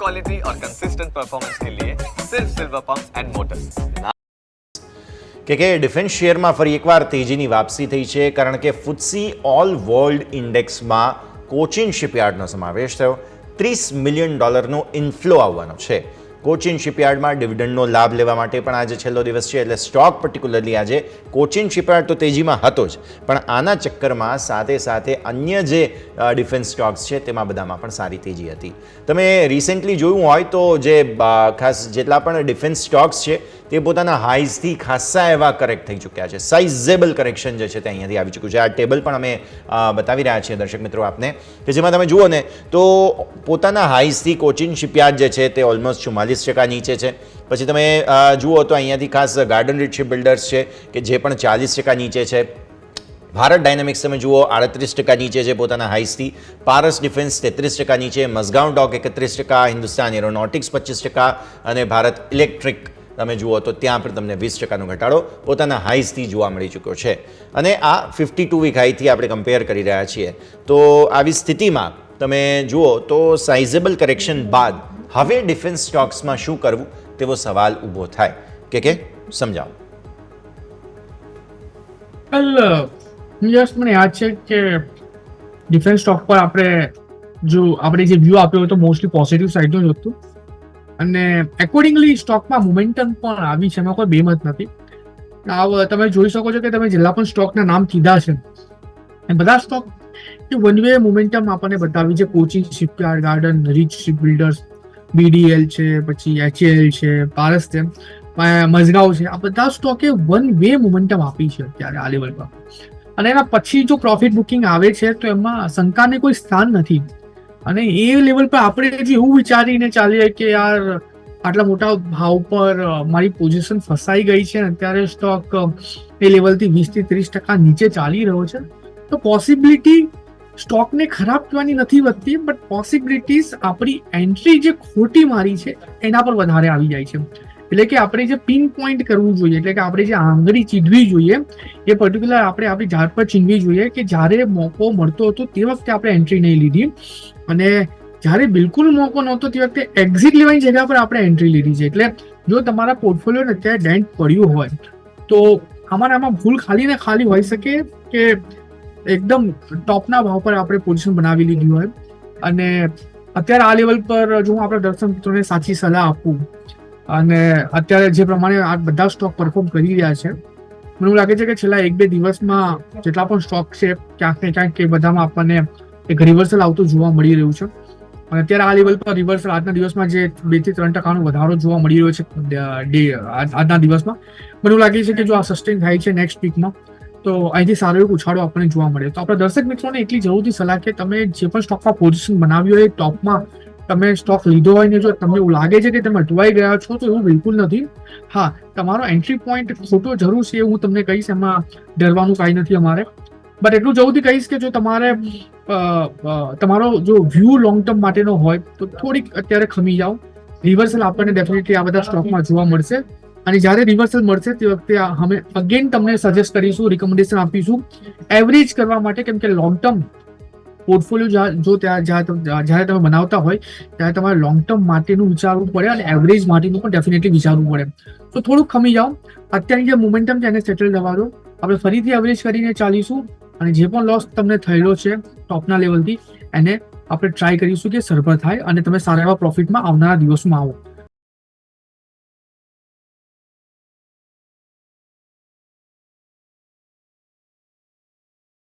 Quality और consistent performance के लिए सिर्फ सिल्वर पंप्स एंड मोटर्स। કે ડિફેન્સ શેરમાં ફરી એકવાર તેજીની વાપસી થઈ છે, કારણ કે ફુત્સી ઓલ વર્લ્ડ ઇન્ડેક્સમાં કોચિન શિપયાર્ડનો સમાવેશ થયો. $30 મિલિયન ઇન્ફ્લો આવવાનો છે. કોચિન શિપયાર્ડમાં ડિવિડન્ડનો લાભ લેવા માટે પણ આજે છેલ્લો દિવસ છે, એટલે સ્ટોક પર્ટિક્યુલરલી આજે કોચિન શિપયાર્ડ તો તેજીમાં હતો જ, પણ આના ચક્કરમાં સાથે સાથે અન્ય જે ડિફેન્સ સ્ટોક્સ છે તેમાં બધામાં પણ સારી તેજી હતી. તમે રિસેન્ટલી જોયું હોય તો જે ખાસ જેટલા પણ ડિફેન્સ સ્ટોક્સ છે તે પોતાના હાઈઝથી ખાસ્સા એવા કરેક્ટ થઈ ચૂક્યા છે. સાઇઝેબલ કરેક્શન જે છે તે અહીંયાથી આવી ચૂક્યું છે. આ ટેબલ પણ અમે બતાવી રહ્યા છીએ દર્શક મિત્રો આપને, કે જેમાં તમે જુઓ ને તો પોતાના હાઈઝથી કોચિન શિપયાર્ડ જે છે તે ઓલમોસ્ટ 44% નીચે છે. પછી તમે જુઓ તો અહીંયાથી ખાસ ગાર્ડન રીચ શિપ બિલ્ડર્સ છે કે જે પણ 40% નીચે છે. ભારત ડાયનેમિક્સ તમે જુઓ 38% નીચે છે પોતાના હાઈઝથી. પારસ ડિફેન્સ 33% નીચે, મઝગાંવ ડોક 31%, હિન્દુસ્તાન એરોનોટિક્સ 25% અને ભારત ઇલેક્ટ્રિક તમે જુઓ તો ત્યાં પણ તમને 20% ઘટાડો પોતાના હાઈઝથી જોવા મળી ચૂક્યો છે. અને આ 52 વીક હાઈથી આપણે કમ્પેર કરી રહ્યા છીએ. તો આવી સ્થિતિમાં તમે જુઓ તો સાઇઝેબલ કરેક્શન બાદ હવે ડિફેન્સ સ્ટોક્સમાં શું કરવું તેવો સવાલ ઊભો થાય. કે સમજાવો. મને યાદ છે કે ડિફેન્સ સ્ટોક પર આપણે જે વ્યૂ આપ્યો હતો મોસ્ટલી પોઝિટિવ સાઇડનું જ હતું, અને એકોર્ડિંગલી સ્ટોકમાં મોમેન્ટમ પણ આવી છે, એમાં કોઈ બેમત નથી. તમે જોઈ શકો છો કે તમે જેટલા પણ સ્ટોકના નામ કીધા છે એ બધા સ્ટોક વન વે મોમેન્ટમ આપણને બતાવી છે. Cochin shipyard, garden reach ship builders, BDL છે, પછી HAL છે, પારસ છે, મઝગાંવ છે, આ બધા સ્ટોકે વન વે મોમેન્ટમ આપી છે અત્યારે આ લેવલ પર. અને એના પછી જો પ્રોફિટ બુકિંગ આવે છે તો એમાં શંકાને કોઈ સ્થાન નથી. અને એ લેવલ પર આપણે જે એવું વિચારીને ચાલીએ કે યાર આટલા મોટા ભાવ પર મારી પોઝિશન ફસાઈ ગઈ છે, અત્યારે સ્ટોક એ લેવલથી 20 થી 30% નીચે ચાલી રહ્યો છે, તો પોસિબિલિટી સ્ટોકને ખરાબ કરવાની નથી વધતી, બટ પોસિબિલિટીઝ આપણી એન્ટ્રી જે ખોટી મારી છે એના પર વધારે આવી જાય છે. એટલે કે આપણે જે પિન પોઈન્ટ કરવું જોઈએ, એટલે કે આપણે જે આંગળી ચીંધવી જોઈએ એ પર્ટિક્યુલર આપણે આપણી જાત પર ચીંધવી જોઈએ કે જ્યારે મોકો મળતો હતો તે વખતે આપણે એન્ટ્રી નહીં લીધી, અને જ્યારે બિલકુલ મોકો નહોતો તે વખતે એક્ઝિટ લેવાની જગ્યા પર આપણે એન્ટ્રી લીધી છે. એટલે જો તમારા પોર્ટફોલિયોને અત્યારે ડેન્ટ પડ્યું હોય તો આમાં ભૂલ ખાલી ને ખાલી હોઈ શકે કે એકદમ ટોપના ભાવ પર આપણે પોઝિશન બનાવી લીધી હોય. અને અત્યારે આ લેવલ પર જો હું આપણા દર્શક મિત્રોને સાચી સલાહ આપું, અને અત્યારે જે પ્રમાણે આ બધા સ્ટોક પરફોર્મ કરી રહ્યા છે, મને એવું લાગે છે કે છેલ્લા 1-2 દિવસમાં જેટલા પણ સ્ટોક છે ક્યાંક ને ક્યાંક એ બધામાં આપણને એક રિવર્સલ આવતું જોવા મળી રહ્યું છે. અને અત્યારે આ લેવલ પર રિવર્સલ આજના દિવસમાં જે 2 થી 3% વધારો જોવા મળી રહ્યો છે આજના દિવસમાં, મને એવું લાગે છે કે જો આ સસ્ટેન થાય છે નેક્સ્ટ વીકમાં તો અહીંથી સારો એવો ઉછાળો આપણને જોવા મળે. તો આપણા દર્શક મિત્રોને એટલી જરૂરથી સલાહ કે તમે જે પણ સ્ટોકમાં પોઝિશન બનાવી હોય ટોપમાં તમે સ્ટોક લીધો હોય ને જો તમને એવું લાગે છે કે તમે અટવાઈ ગયા છો તો એવું બિલકુલ નથી. હા, તમારો એન્ટ્રી પોઈન્ટ ખોટો જરૂર છે હું તમને કહીશ, એમાં ડરવાનું કાંઈ નથી અમારે. બટ એટલું જરૂરથી કહીશ કે જો તમારો જો વ્યૂ લોંગ ટર્મ માટેનો હોય તો થોડીક અત્યારે ખમી જાઓ. રિવર્સલ આપણને ડેફિનેટલી આ બધા સ્ટોકમાં જોવા મળશે, અને જ્યારે રિવર્સલ મળશે તે વખતે અમે અગેન તમને સજેસ્ટ કરીશું, રિકમેન્ડેશન આપીશું એવરેજ કરવા માટે, કેમ કે લોંગ ટર્મ પોર્ટફોલિયો જો જ્યારે તમે બનાવતા હોય ત્યારે તમારે લોંગ ટર્મ માટેનું વિચારવું પડે અને એવરેજ માટેનું પણ ડેફિનેટલી વિચારવું પડે. તો થોડુંક ખમી જાઓ, અત્યારની જે મોમેન્ટમ છે એને સેટલ થવા દો, આપણે ફરીથી એવરેજ કરીને ચાલીશું, અને જે પણ લોસ તમને થયેલો છે ટોપના લેવલથી એને આપણે ટ્રાય કરીશું કે સરભર થાય અને તમે સારા એવા પ્રોફિટમાં આવનારા દિવસમાં આવો.